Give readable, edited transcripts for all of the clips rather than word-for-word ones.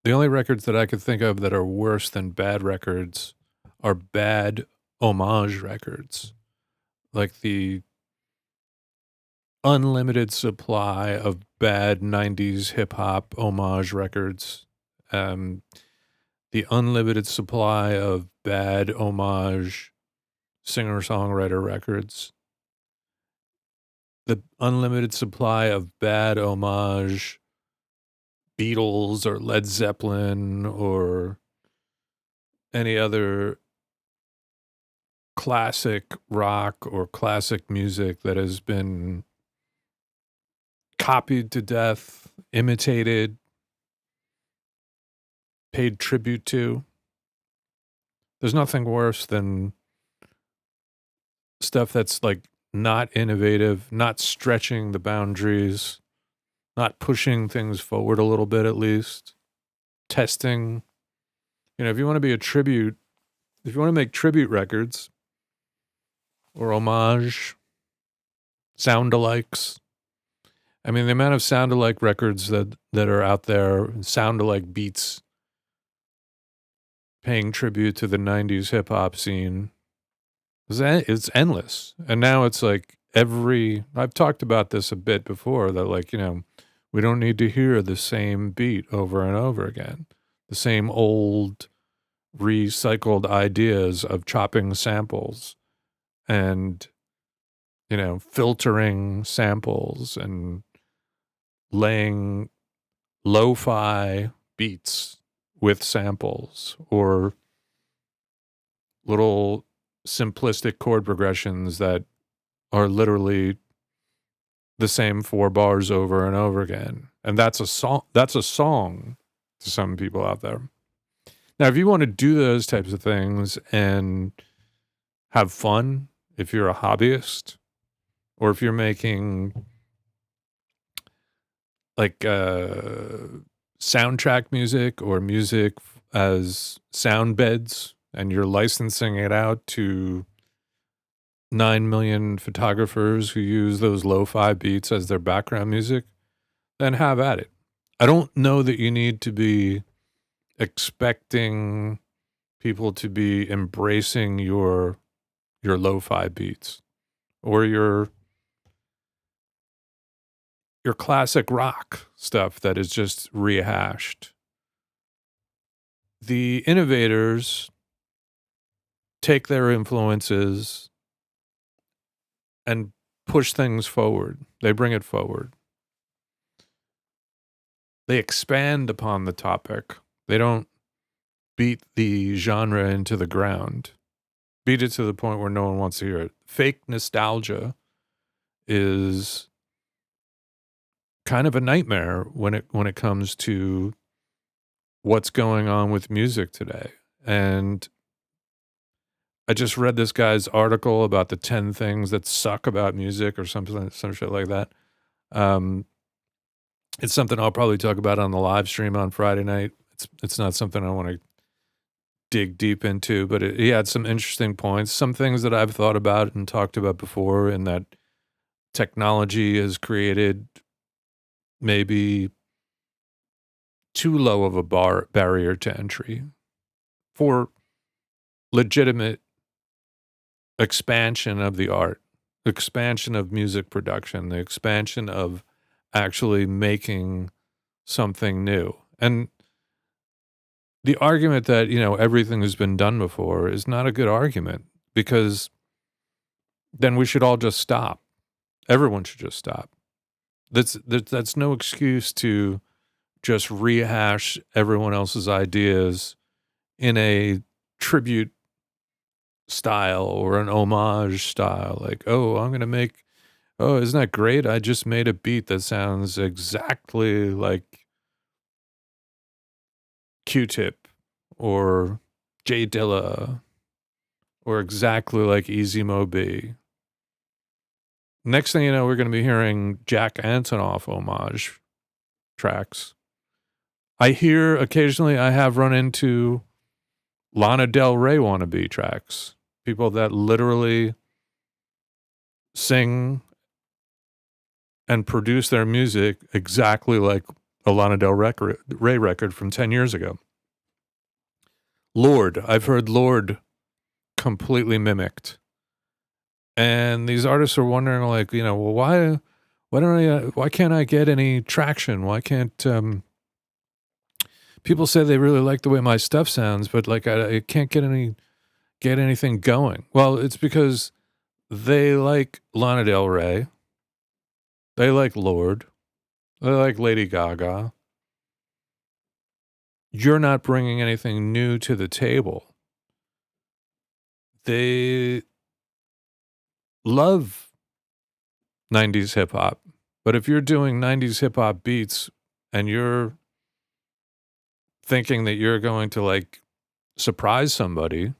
The only records that I could think of that are worse than bad records are bad homage records, like the unlimited supply of bad 90s hip hop homage records, um, the unlimited supply of bad homage singer songwriter records, the unlimited supply of bad homage Beatles or Led Zeppelin or any other classic rock or classic music that has been copied to death, imitated, paid tribute to. There's nothing worse than stuff that's like not innovative, not stretching the boundaries, not pushing things forward a little bit at least, testing. You know, if you want to be a tribute, if you want to make tribute records or homage, sound-alikes, I mean, the amount of sound-alike records that are out there, sound-alike beats, paying tribute to the 90s hip-hop scene, it's endless. And now it's like I've talked about this a bit before, that like, you know, we don't need to hear the same beat over and over again. The same old recycled ideas of chopping samples and, you know, filtering samples and laying lo-fi beats with samples or little simplistic chord progressions that are literally the same 4 bars over and over again. And that's a song to some people out there. Now, if you want to do those types of things and have fun, if you're a hobbyist, or if you're making like soundtrack music or music as sound beds, and you're licensing it out to 9 million photographers who use those lo-fi beats as their background music, then have at it. I don't know that you need to be expecting people to be embracing your lo-fi beats or your classic rock stuff that is just rehashed. The innovators take their influences and push things forward. They bring it forward. They expand upon the topic. They don't beat the genre into the ground. Beat it to the point where no one wants to hear it. Fake nostalgia is kind of a nightmare when it comes to what's going on with music today. And I just read this guy's article about the 10 things that suck about music or some shit like that. It's something I'll probably talk about on the live stream on Friday night. It's not something I want to dig deep into, but he had some interesting points, some things that I've thought about and talked about before, and that technology has created maybe too low of a barrier to entry for legitimate expansion of the art, expansion of music production, the expansion of actually making something new. And the argument that, you know, everything has been done before is not a good argument, because then we should all just stop. Everyone should just stop. That's no excuse to just rehash everyone else's ideas in a tribute style or an homage style. Like, oh, isn't that great? I just made a beat that sounds exactly like Q-Tip or Jay Dilla or exactly like Easy Mo B. Next thing you know, we're going to be hearing Jack Antonoff homage tracks. I hear occasionally, I have run into Lana Del Rey wannabe tracks. People that literally sing and produce their music exactly like a Lana Del Rey record from 10 years ago. Lord, I've heard Lord completely mimicked. And these artists are wondering, like, you know, well, why can't I get any traction? Why can't people say they really like the way my stuff sounds, but like I can't get anything going? Well, it's because they like Lana Del Rey, they like Lord, they like Lady Gaga. You're not bringing anything new to the table. They love 90s hip hop, but if you're doing 90s hip hop beats and you're thinking that you're going to like surprise somebody,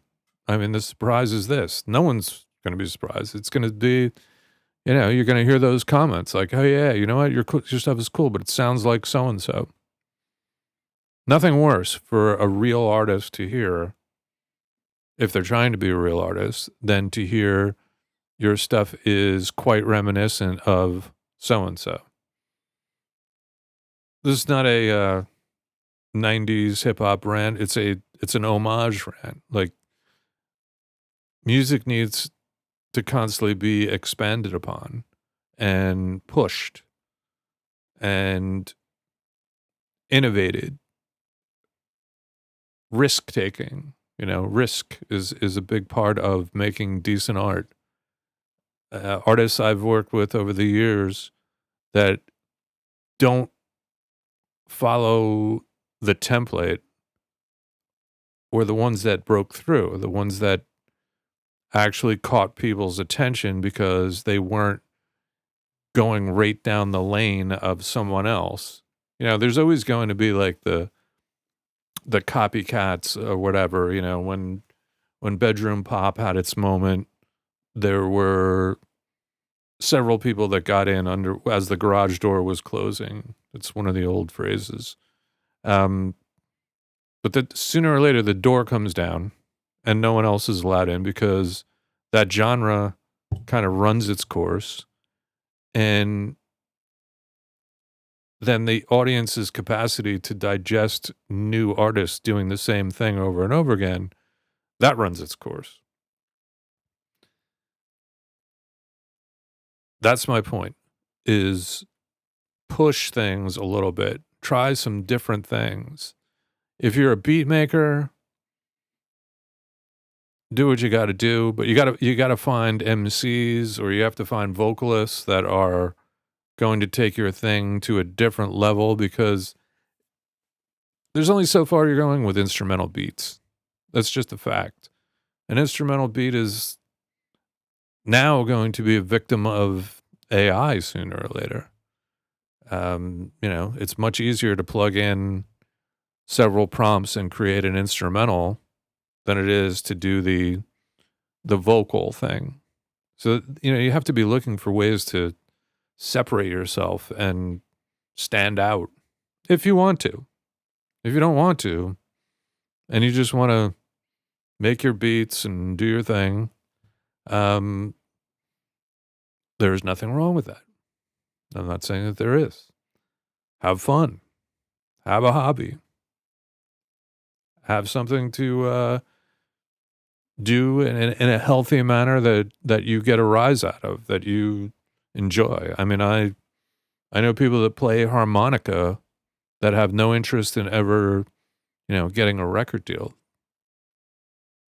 I mean, the surprise is this: no one's going to be surprised. It's going to be, you know, you're going to hear those comments like, "Oh yeah, you know what, your stuff is cool, but it sounds like so and so." Nothing worse for a real artist to hear, if they're trying to be a real artist, than to hear your stuff is quite reminiscent of so and so. This is not a 90s hip hop rant. It's an homage rant. Like, music needs to constantly be expanded upon and pushed and innovated. Risk taking, you know, risk is a big part of making decent art. Artists I've worked with over the years that don't follow the template were the ones that broke through, the ones that actually caught people's attention because they weren't going right down the lane of someone else. You know, there's always going to be like the copycats or whatever. You know, when bedroom pop had its moment, there were several people that got in under as the garage door was closing. It's one of the old phrases. But that sooner or later the door comes down and no one else is allowed in because that genre kind of runs its course. And then the audience's capacity to digest new artists doing the same thing over and over again, that runs its course. That's my point, is push things a little bit. Try some different things. If you're a beat maker, do what you got to do, but you got to find MCs, or you have to find vocalists that are going to take your thing to a different level, because there's only so far you're going with instrumental beats. That's just a fact. An instrumental beat is now going to be a victim of AI sooner or later. You know, it's much easier to plug in several prompts and create an instrumental than it is to do the vocal thing. So, you know, you have to be looking for ways to separate yourself and stand out if you want to. If you don't want to, and you just want to make your beats and do your thing, there's nothing wrong with that. I'm not saying that there is. Have fun. Have a hobby. Have something to do in a healthy manner that you get a rise out of, that you enjoy. I mean, I know people that play harmonica that have no interest in ever, you know, getting a record deal.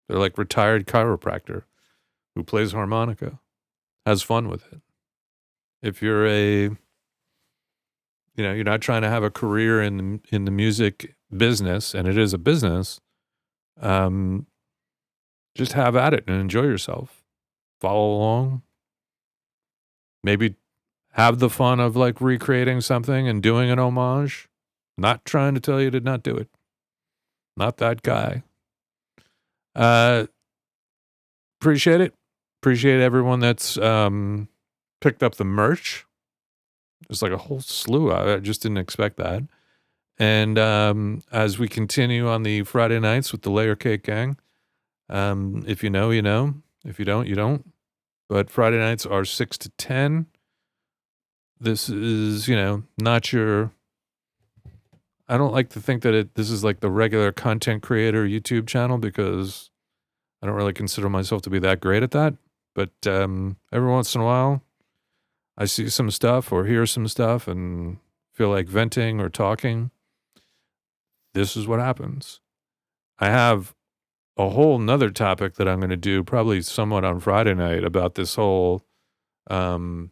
They're like retired chiropractor who plays harmonica, has fun with it. If you're you know, you're not trying to have a career in the music business, and it is a business, just have at it and enjoy yourself. Follow along. Maybe have the fun of like recreating something and doing an homage. Not trying to tell you to not do it. Not that guy. Appreciate it. Appreciate everyone that's picked up the merch. There's like a whole slew. I just didn't expect that. And as we continue on the Friday nights with the Layer Cake Gang, if you know, you know. If you don't, you don't. But Friday nights are 6 to 10. This is, you know, not your I don't like to think that this is like the regular content creator YouTube channel because I don't really consider myself to be that great at that. But every once in a while, I see some stuff or hear some stuff and feel like venting or talking. This is what happens. I have a whole nother topic that I'm going to do probably somewhat on Friday night about this whole, I don't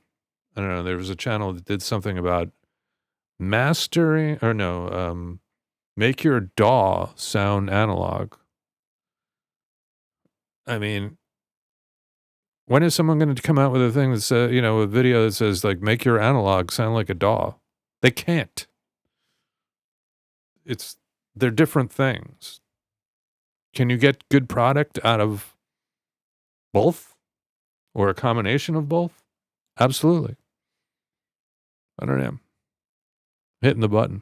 know, there was a channel that did something about mastering, or no, make your DAW sound analog. I mean, when is someone going to come out with a thing that says, a video that says, like, make your analog sound like a DAW? They can't. They're different things. Can you get good product out of both or a combination of both? Absolutely. I don't know. Hitting the button.